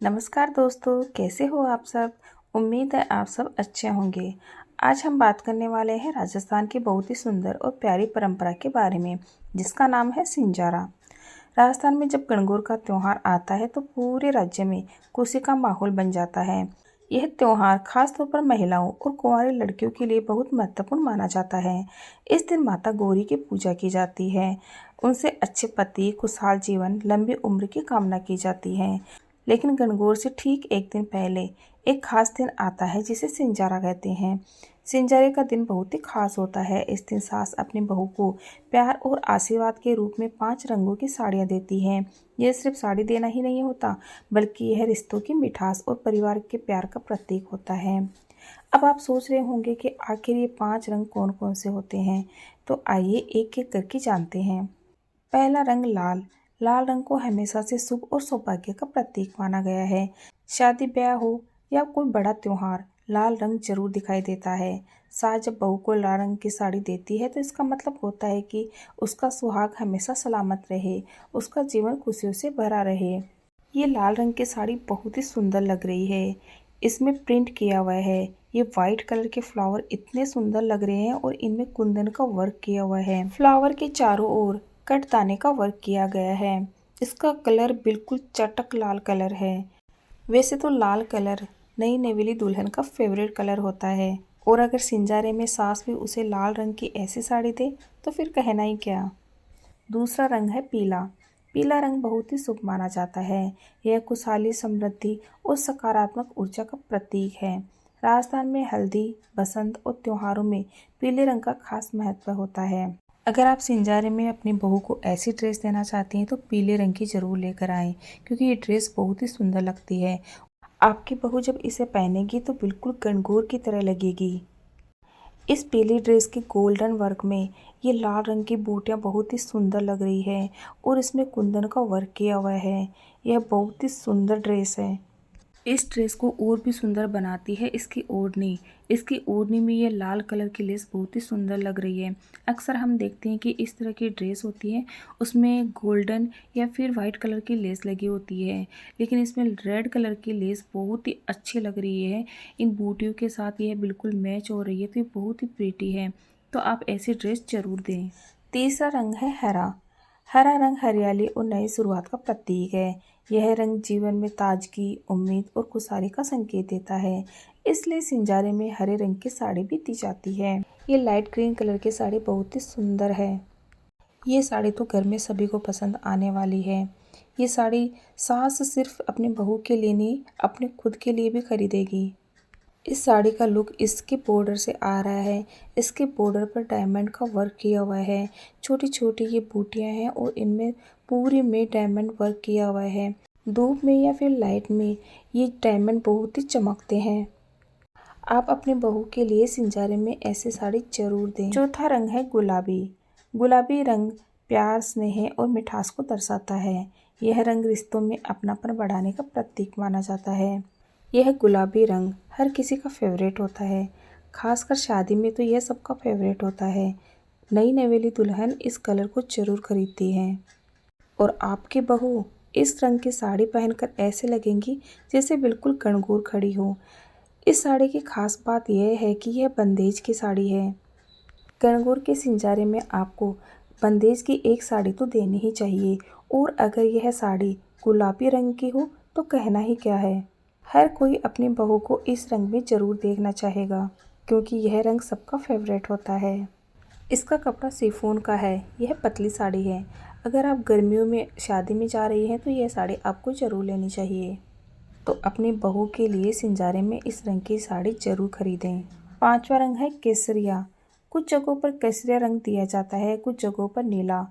नमस्कार दोस्तों, कैसे हो आप सब। उम्मीद है आप सब अच्छे होंगे। आज हम बात करने वाले हैं राजस्थान की बहुत ही सुंदर और प्यारी परंपरा के बारे में, जिसका नाम है सिंजारा। राजस्थान में जब गणगौर का त्यौहार आता है तो पूरे राज्य में खुशी का माहौल बन जाता है। यह त्यौहार खासतौर पर महिलाओं और कुंवारी लड़कियों के लिए बहुत महत्वपूर्ण माना जाता है। इस दिन माता गौरी की पूजा की जाती है। उनसे अच्छे पति, खुशहाल जीवन, लंबी उम्र की कामना की जाती है। लेकिन गणगौर से ठीक एक दिन पहले एक खास दिन आता है जिसे सिंजारा कहते हैं। सिंजारे का दिन बहुत ही खास होता है। इस दिन सास अपनी बहू को प्यार और आशीर्वाद के रूप में 5 रंगों की साड़ियाँ देती हैं। यह सिर्फ साड़ी देना ही नहीं होता, बल्कि यह रिश्तों की मिठास और परिवार के प्यार का प्रतीक होता है। अब आप सोच रहे होंगे कि आखिर ये 5 रंग कौन कौन से होते हैं, तो आइए एक एक करके जानते हैं। पहला रंग लाल। लाल रंग को हमेशा से शुभ और सौभाग्य का प्रतीक माना गया है। शादी ब्याह हो या कोई बड़ा त्योहार, लाल रंग जरूर दिखाई देता है। सास जब बहू को लाल रंग की साड़ी देती है तो इसका मतलब होता है कि उसका सुहाग हमेशा सलामत रहे, उसका जीवन खुशियों से भरा रहे। ये लाल रंग की साड़ी बहुत ही सुंदर लग रही है। इसमें प्रिंट किया हुआ है। ये वाइट कलर के फ्लावर इतने सुंदर लग रहे हैं और इनमें कुंदन का वर्क किया हुआ है। फ्लावर के चारों ओर कटदाने का वर्क किया गया है। इसका कलर बिल्कुल चटक लाल कलर है। वैसे तो लाल कलर नई नवेली दुल्हन का फेवरेट कलर होता है, और अगर सिंजारे में सास भी उसे लाल रंग की ऐसी साड़ी दे तो फिर कहना ही क्या। दूसरा रंग है पीला। पीला रंग बहुत ही शुभ माना जाता है। यह खुशहाली, समृद्धि और सकारात्मक ऊर्जा का प्रतीक है। राजस्थान में हल्दी, बसंत और त्योहारों में पीले रंग का खास महत्व होता है। अगर आप सिंजारे में अपनी बहू को ऐसी ड्रेस देना चाहती हैं तो पीले रंग की ज़रूर लेकर आएँ, क्योंकि ये ड्रेस बहुत ही सुंदर लगती है। आपकी बहू जब इसे पहनेगी तो बिल्कुल गणगौर की तरह लगेगी। इस पीली ड्रेस के गोल्डन वर्क में ये लाल रंग की बूटियाँ बहुत ही सुंदर लग रही है और इसमें कुंदन का वर्क किया हुआ है। यह बहुत ही सुंदर ड्रेस है। इस ड्रेस को और भी सुंदर बनाती है इसकी ओढ़नी। इसकी ओढ़नी में ये लाल कलर की लेस बहुत ही सुंदर लग रही है। अक्सर हम देखते हैं कि इस तरह की ड्रेस होती है, उसमें गोल्डन या फिर वाइट कलर की लेस लगी होती है, लेकिन इसमें रेड कलर की लेस बहुत ही अच्छी लग रही है। इन बूटियों के साथ यह बिल्कुल मैच हो रही है, तो ये बहुत ही प्रीटी है। तो आप ऐसी ड्रेस जरूर दें। तीसरा रंग है हरा। हरा रंग हरियाली और नई शुरुआत का प्रतीक है। यह रंग जीवन में ताजगी, उम्मीद और खुशहाली का संकेत देता है। इसलिए सिंजारे में हरे रंग की साड़ी भी दी जाती है। ये लाइट ग्रीन कलर की साड़ी बहुत ही सुंदर है। ये साड़ी तो घर में सभी को पसंद आने वाली है। ये साड़ी सास सिर्फ अपने बहू के लिए नहीं, अपने खुद के लिए भी खरीदेगी। इस साड़ी का लुक इसके बॉर्डर से आ रहा है। इसके बॉर्डर पर डायमंड का वर्क किया हुआ है। छोटी छोटी ये बूटियां हैं और इनमें पूरे में डायमंड वर्क किया हुआ है। धूप में या फिर लाइट में ये डायमंड बहुत ही चमकते हैं। आप अपने बहू के लिए सिंजारे में ऐसी साड़ी जरूर दें। चौथा रंग है गुलाबी। गुलाबी रंग प्यार, स्नेह और मिठास को दर्शाता है। यह रंग रिश्तों में अपनापन बढ़ाने का प्रतीक माना जाता है। यह गुलाबी रंग हर किसी का फेवरेट होता है, खासकर शादी में तो यह सबका फेवरेट होता है। नई नवेली दुल्हन इस कलर को जरूर खरीदती है और आपकी बहू इस रंग की साड़ी पहनकर ऐसे लगेंगी जैसे बिल्कुल गणगौर खड़ी हो। इस साड़ी की खास बात यह है कि यह बंदेज की साड़ी है। गणगौर के सिंजारे में आपको बंदेज की एक साड़ी तो देनी ही चाहिए, और अगर यह साड़ी गुलाबी रंग की हो तो कहना ही क्या है। हर कोई अपनी बहू को इस रंग में ज़रूर देखना चाहेगा, क्योंकि यह रंग सबका फेवरेट होता है। इसका कपड़ा शिफॉन का है। यह पतली साड़ी है। अगर आप गर्मियों में शादी में जा रही हैं तो यह साड़ी आपको ज़रूर लेनी चाहिए। तो अपनी बहू के लिए सिंजारे में इस रंग की साड़ी ज़रूर खरीदें। पांचवा रंग है केसरिया। कुछ जगहों पर केसरिया रंग दिया जाता है, कुछ जगहों पर नीला।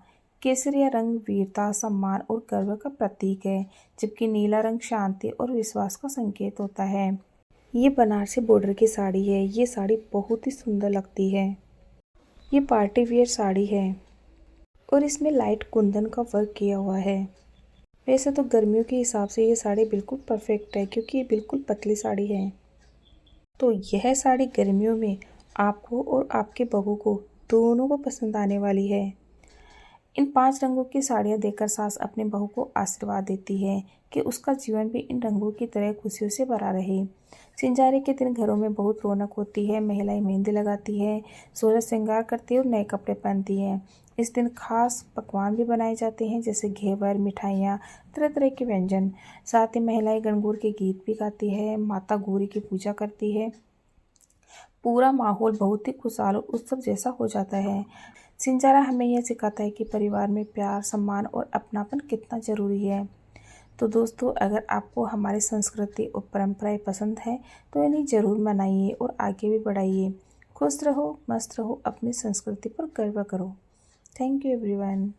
केसरिया रंग वीरता, सम्मान और गर्व का प्रतीक है, जबकि नीला रंग शांति और विश्वास का संकेत होता है। ये बनारसी बॉर्डर की साड़ी है। ये साड़ी बहुत ही सुंदर लगती है। ये पार्टी वियर साड़ी है और इसमें लाइट कुंदन का वर्क किया हुआ है। वैसे तो गर्मियों के हिसाब से ये साड़ी बिल्कुल परफेक्ट है, क्योंकि ये बिल्कुल पतली साड़ी है। तो यह साड़ी गर्मियों में आपको और आपके बहू को दोनों को पसंद आने वाली है। इन 5 रंगों की साड़ियाँ देकर सास अपने बहू को आशीर्वाद देती है कि उसका जीवन भी इन रंगों की तरह खुशियों से भरा रहे। सिंजारे के दिन घरों में बहुत रौनक होती है। महिलाएं मेहंदी लगाती है, सोलह श्रृंगार करती है और नए कपड़े पहनती हैं। इस दिन खास पकवान भी बनाए जाते हैं, जैसे घेवर, मिठाइयाँ, तरह तरह के व्यंजन। साथ ही महिलाएं गणगौर के गीत भी गाती है, माता गौरी की पूजा करती है। पूरा माहौल बहुत ही खुशहाल और उत्सव जैसा हो जाता है। सिंजारा हमें यह सिखाता है कि परिवार में प्यार, सम्मान और अपनापन कितना ज़रूरी है। तो दोस्तों, अगर आपको हमारी संस्कृति और परंपराएं पसंद हैं तो इन्हें ज़रूर मनाइए और आगे भी बढ़ाइए। खुश रहो, मस्त रहो, अपनी संस्कृति पर गर्व करो। Thank you everyone.